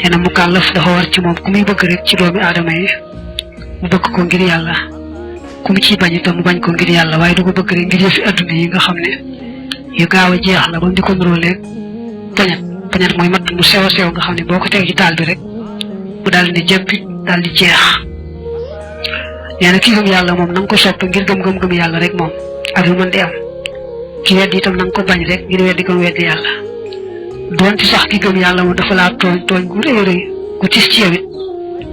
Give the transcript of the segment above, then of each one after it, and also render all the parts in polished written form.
ena mu kàllaf dafa war ci moom ku muy bëgg rek ci doomi aadama yi mu bëgg ko ngir yàlla ku mu ciy bañ itam mu bañ ko ngir yàlla waaye du ko bëgg rek ngir yëfi adduna yi nga xam ne yu gaaw a jeex la ba mu di ko nuróoleeg pañat mooy matt mu sew a sew nga xam ne boo ko teg ci taal bi rek mu daal di jëppi daal di jeex nee na ki gëm yàlla moom na nga ko sopp ngir gëm yàlla rek moom ak lu mën di am ki weddi itam na nga ko bañ rek ngir weddi gëm weddi yàlla doon ci sax ki gëm yàlla moom dafa laa tooñ gu rëy rëy gu tis ci yow it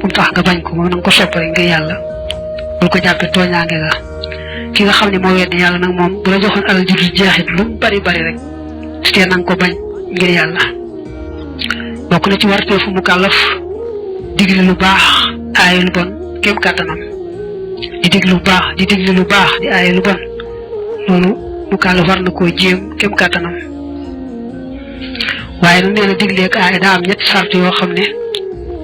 bu mu tax nga bañ ko moom na nga ko sopp rek ngir yàlla bul ko jàppee tooñaange nga ki nga xam ne moo weddi yàlla nag moom bu la joxoon alal ju dul jeexit lu mu bari rek te na nga ko bañ ngir yàlla bokk na ci warteefu mu kàllaf digle lu baax aaye lu bon kéem kàttanam di digle lu baax di aaye lu bon loolu mu kàllaf war na koo jéem kéem kàttanam waaye nag nee na digle ak aaye daa am ñetti sart yoo xam ne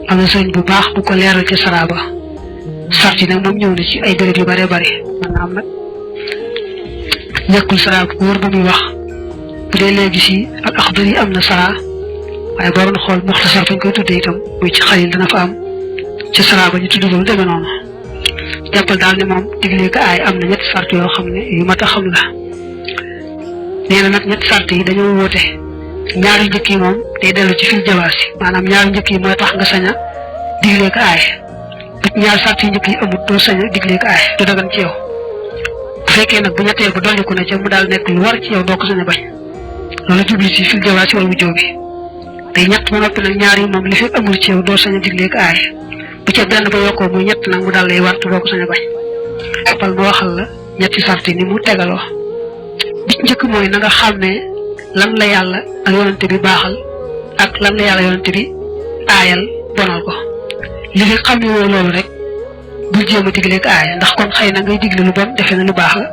am na sëñ bu baax bu ko leeral ci saraaba sart yi nag moom ñëw na ci ay béréb yu bare maanaam nag ñàkkul saraaba bu wër bu muy wax bu dee léegi si al axdar yi am na sara waaye boo doon xool muxtasar fañ koy tuddee itam muy ci xalil dana fa am ci saraaba ñu tudd loolu demee noonu jàppal daal ne moom digle ko aay am na ñetti sart yoo xam ne yu mat a xam la nee na nag ñetti sart yi dañoo wóote ñaari njëkk yi moom day dellu ci fil jawaasi maanaam ñaari njëkk yi mooy tax nga sañ a digle ko aay bu ñaari sart yi njëkk yi amut doo sañ a digle ko aay du dagan ci yow bu fekkee nag bu ñetteel ba dolliku na ca mu daal nekk lu war ci yow doo ko sañ a bañ loolu jubli ci fil jawaasi wala mu jóobi day ñett ba noppi nag ñaar yi moom li fekk amul ci yow doo sañ a digle ko aay bu ca benn ba yokkoo muy ñett nag mu daal lay wartu doo ko sañ a bañ appal ma waxal la ñetti sart yi ni mu tegaloo bi ci njëkk mooy na nga xam ne lan la yàlla ak yonante bi baaxal ak lan la yàlla yonante bi aayal bonal ko li fi xam ne loolu rek bul jéem a digle ko aaya ndax kon xëy na ngay digle lu bon defe na lu baax la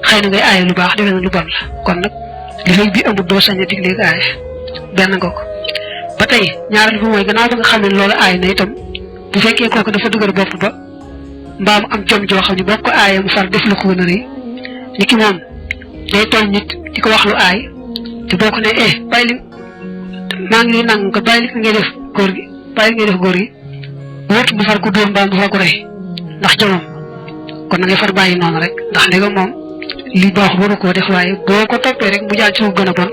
xëy na ngay aaya lu baax defe na lu bon la kon nag li fekk bi amul doo sañ a digle ko aaya benn nga ko ba tey ñaareel bi mooy gannaaw ba nga xam ne loolu aay na itam bu fekkee kooku dafa dëgër bopp ba mbaam am jom joo xam ne boo ko aayee mu far def lu ko gën a rëy ni ki moom day tooñ nit di ko wax lu aay te boo ko ne bàyyi li maa ngi lay nangu ko bàyyi li ngay def góor gi wóotu mu far ko dóor mbaam mu far ko rey ndax jomam kon na ngay far bàyyi noonu rek ndax ndegam moom li baax waru koo def waaye boo ko toppee rek mu jaar ci fu gën a bon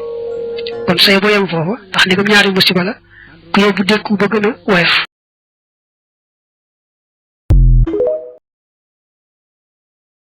kon say boo yem foofu ndax ndegam ñaari musiba la ku yóbbu dëkku ba gën a woyof